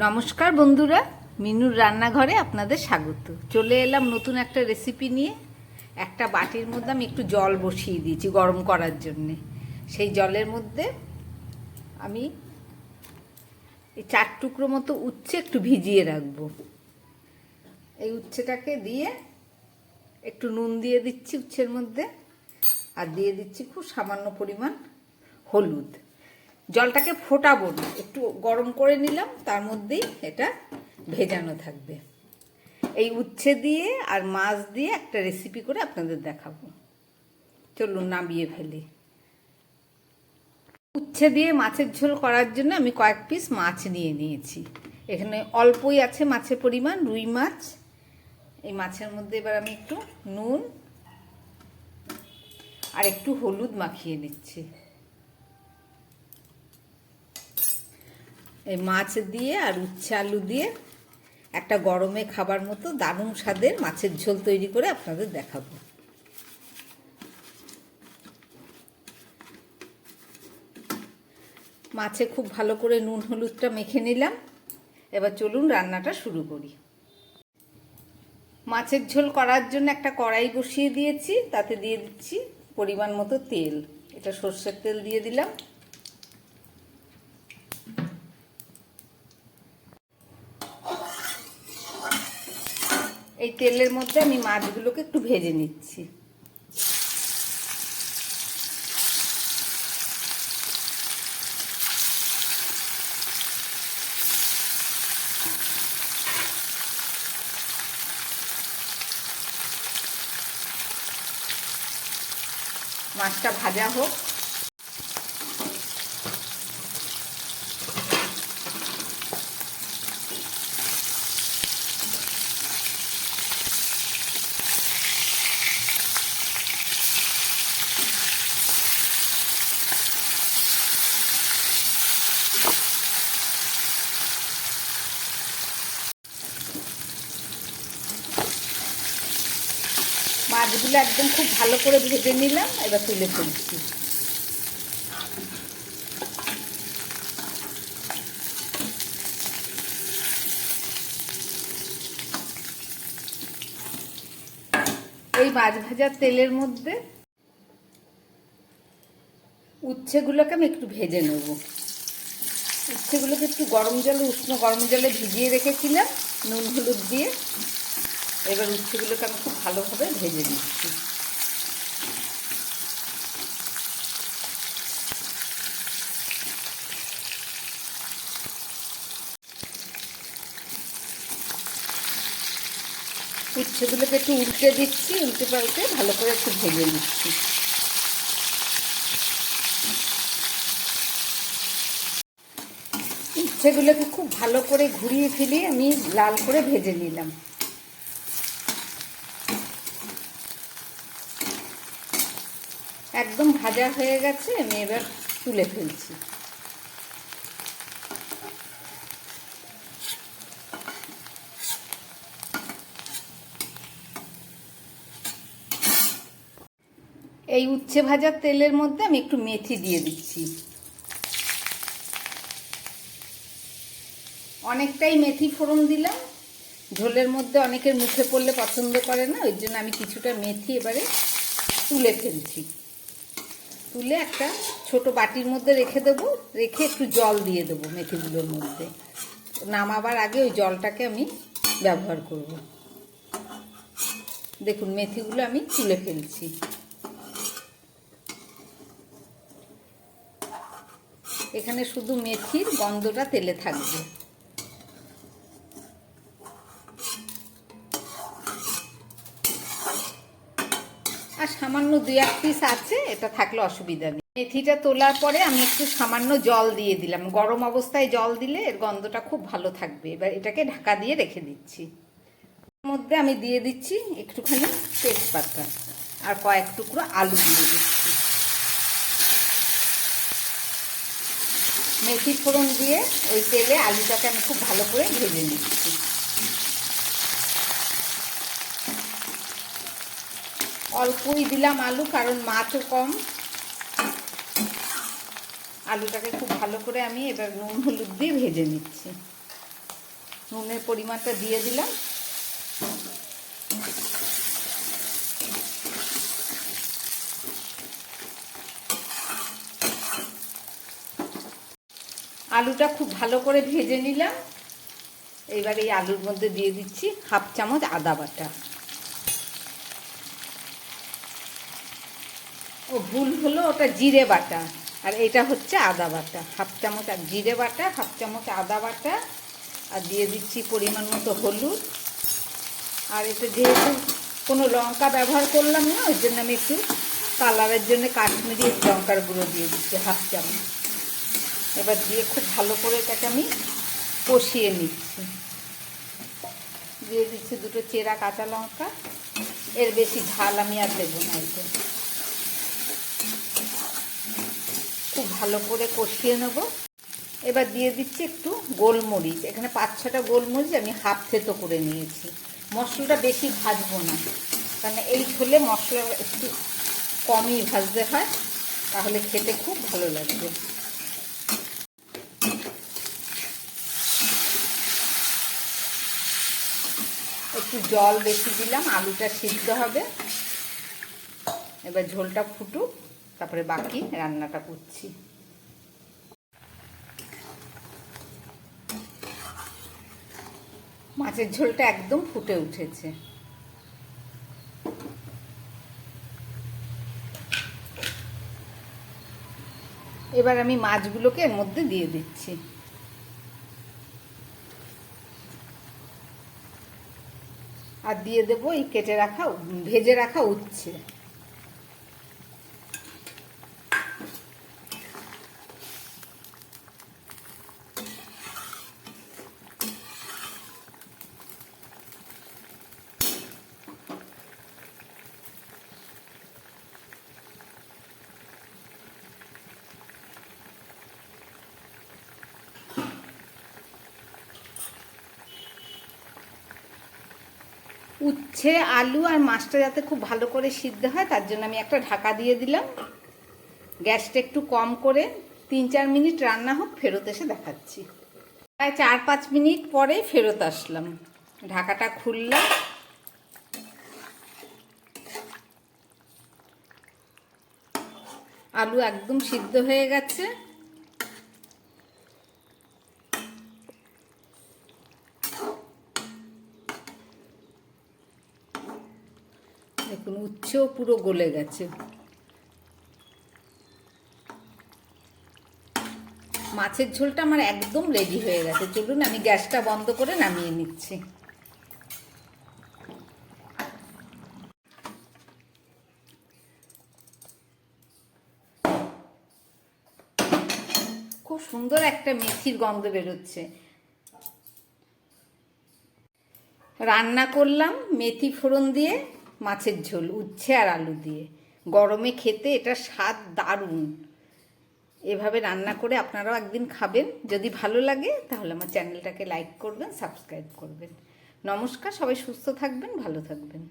নমস্কার বন্ধুরা, মিনুর রান্নাঘরে আপনাদের স্বাগত। চলে এলাম নতুন একটা রেসিপি নিয়ে। একটা বাটির মধ্যে আমি একটু জল বসিয়ে দিয়েছি গরম করার জন্যে। সেই জলের মধ্যে আমি এই 4 টুকরো মতো উচ্ছে একটু ভিজিয়ে রাখবো। এই উচ্ছেটাকে দিয়ে একটু নুন দিয়ে দিচ্ছি উচ্ছের মধ্যে, আর দিয়ে দিচ্ছি খুব সামান্য পরিমাণ হলুদ। জলটাকে ফোটাবো না, একটু গরম করে নিলাম, তার মধ্যেই এটা ভেজানো থাকবে। এই উচ্ছে দিয়ে আর মাছ দিয়ে একটা রেসিপি করে আপনাদের দেখাবো। চলুন নামিয়ে ফেলি। উচ্ছে দিয়ে মাছের ঝোল করার জন্য আমি কয়েক পিস মাছ নিয়ে নিয়েছি। এখানে অল্পই আছে মাছের পরিমাণ, রুই মাছ। এই মাছের মধ্যে এবার আমি একটু নুন আর একটু হলুদ মাখিয়ে নিচ্ছি। এই মাছ দিয়ে আর উচ্ছে আলু দিয়ে একটা গরমে খাবার মতো দারুণ স্বাদের মাছের ঝোল তৈরি করে আপনাদের দেখাবো। মাছে খুব ভালো করে নুন হলুদটা মেখে নিলাম। এবার চলুন রান্নাটা শুরু করি। মাছের ঝোল করার জন্য একটা কড়াই বসিয়ে দিয়েছি, তাতে দিয়ে দিচ্ছি পরিমাণ মতো তেল। এটা সর্ষের তেল দিয়ে দিলাম। এই তেলের মধ্যে আমি মাছগুলোকে একটু ভেজে নিচ্ছি। মাছটা ভাজা হোক। মাছগুলো একদম খুব ভালো করে ভেজে নিলাম, এবার তুলে ফেলছি। এই মাছ ভাজার তেলের মধ্যে উচ্ছেগুলোকে আমি একটু ভেজে নেব। উচ্ছেগুলোকে একটু উষ্ণ গরম জলে ভিজিয়ে রেখেছিলাম নুন হলুদ দিয়ে। এবার উচ্ছেগুলোকে আমি খুব ভালোভাবে ভেজে নিচ্ছি। উচ্ছেগুলোকে একটু উল্টে দিচ্ছি, উল্টে পাল্টে ভালো করে একটু ভেজে নিচ্ছি। উচ্ছেগুলোকে খুব ভালো করে ঘুরিয়ে ফিরিয়ে আমি লাল করে ভেজে নিলাম। একদম ভাজা হয়ে গেছে, আমি এবার তুলে ফেলছি। এই উচ্ছে ভাজার তেলের মধ্যে আমি একটু মেথি দিয়ে দিচ্ছি। অনেকটাই মেথি ফোড়ন দিলাম। ঝোলের মধ্যে অনেকের মুখে পড়লে পছন্দ করে না, ওই জন্য আমি কিছুটা মেথি এবারে তুলে ফেলছি। তুলে একটা ছোট বাটির মধ্যে রেখে দেবো, রেখে একটু জল দিয়ে দেবো মেথিগুলোর মধ্যে। নামাবার আগে ওই জলটাকে আমি ব্যবহার করব। দেখুন মেথিগুলো আমি তুলে ফেলছি। এখানে শুধু মেথির গন্ধটা তেলে থাকবে। আর সামান্য 2-1 পিস আছে, এটা থাকলে অসুবিধা নেই। মেথিটা তোলার পরে আমি একটু সামান্য জল দিয়ে দিলাম। গরম অবস্থায় জল দিলে এর গন্ধটা খুব ভালো থাকবে। এবার এটাকে ঢাকা দিয়ে রেখে দিচ্ছি। এর মধ্যে আমি দিয়ে দিচ্ছি একটুখানি তেজপাতা আর কয়েক টুকরো আলু দিয়ে দিচ্ছি। মেথি ফোড়ন দিয়ে ওই তেলে আলুটাকে আমি খুব ভালো করে ভেজে নিচ্ছি। অল্পই দিলাম আলু, কারণ মাছও কম। আলুটাকে খুব ভালো করে আমি এবার নুন হলুদ দিয়ে ভেজে নিচ্ছি। নুনের পরিমাণটা দিয়ে দিলাম। আলুটা খুব ভালো করে ভেজে নিলাম। এইবার এই আলুর মধ্যে দিয়ে দিচ্ছি 1/2 চামচ আদা বাটা। ও ভুল হলো, ওটা জিরে বাটা, আর এটা হচ্ছে আদা বাটা। 1/2 চামচ জিরে বাটা, 1/2 চামচ আদা বাটা, আর দিয়ে দিচ্ছি পরিমাণ মতো হলুদ। আর এটা যেহেতু কোনো লঙ্কা ব্যবহার করলাম না, ওই জন্য আমি একটু কালারের জন্য কাশ্মীরি লঙ্কার গুঁড়ো দিয়ে দিচ্ছি 1/2 চামচ। এবার দিয়ে খুব ভালো করে এটাকে আমি কষিয়ে নিচ্ছি। দিয়ে দিচ্ছি 2টো চেরা কাঁচা লঙ্কা। এর বেশি ঝাল আমি আর দেবো না। এতে খুব ভালো করে কষিয়ে নেব। এবার দিয়ে দিচ্ছি একটু গোলমরিচ। এখানে 5-6টা গোলমরিচ আমি হাফ থেতো করে নিয়েছি। মশলাটা বেশি ভাজবো না, কারণ এই ঝোলে মশলা একটু কমই ভাজতে হয়, তাহলে খেতে খুব ভালো লাগবে। একটু জল বেশি দিলাম, আলুটা সিদ্ধ হবে। এবার ঝোলটা ফুটুক, তারপরে বাকি রান্নাটা করছি। মাছের ঝোলটা একদম ফুটে উঠেছে। এবার আমি মাছগুলোকে এর মধ্যে দিয়ে দিচ্ছি। আর দিয়ে দেবো এই ভেজে রাখা উচ্ছে। উচ্ছে, আলু আর মাছটা যাতে খুব ভালো করে সিদ্ধ হয়, তার জন্য আমি একটা ঢাকা দিয়ে দিলাম। গ্যাসটা একটু কম করে 3-4 মিনিট রান্না হোক, ফেরত এসে দেখাচ্ছি। প্রায় 4-5 মিনিট পরে ফেরত আসলাম। ঢাকাটা খুললাম। আলু একদম সিদ্ধ হয়ে গেছে। দেখুন, উচ্ছেও পুরো গলে গেছে। মাছের ঝোলটা আমার একদম রেডি হয়ে গেছে। চলুন আমি গ্যাসটা বন্ধ করে নামিয়ে নিচ্ছি। খুব সুন্দর একটা মেথির গন্ধ বেরোচ্ছে। রান্না করলাম মেথি ফোড়ন দিয়ে মাছের ঝোল, উচ্ছে আর আলু দিয়ে। গরমে খেতে এটা স্বাদ দারুণ। এভাবে রান্না করে আপনারাও একদিন খাবেন। যদি ভালো লাগে তাহলে আমার চ্যানেলটাকে লাইক করবেন, সাবস্ক্রাইব করবেন। নমস্কার, সবাই সুস্থ থাকবেন, ভালো থাকবেন।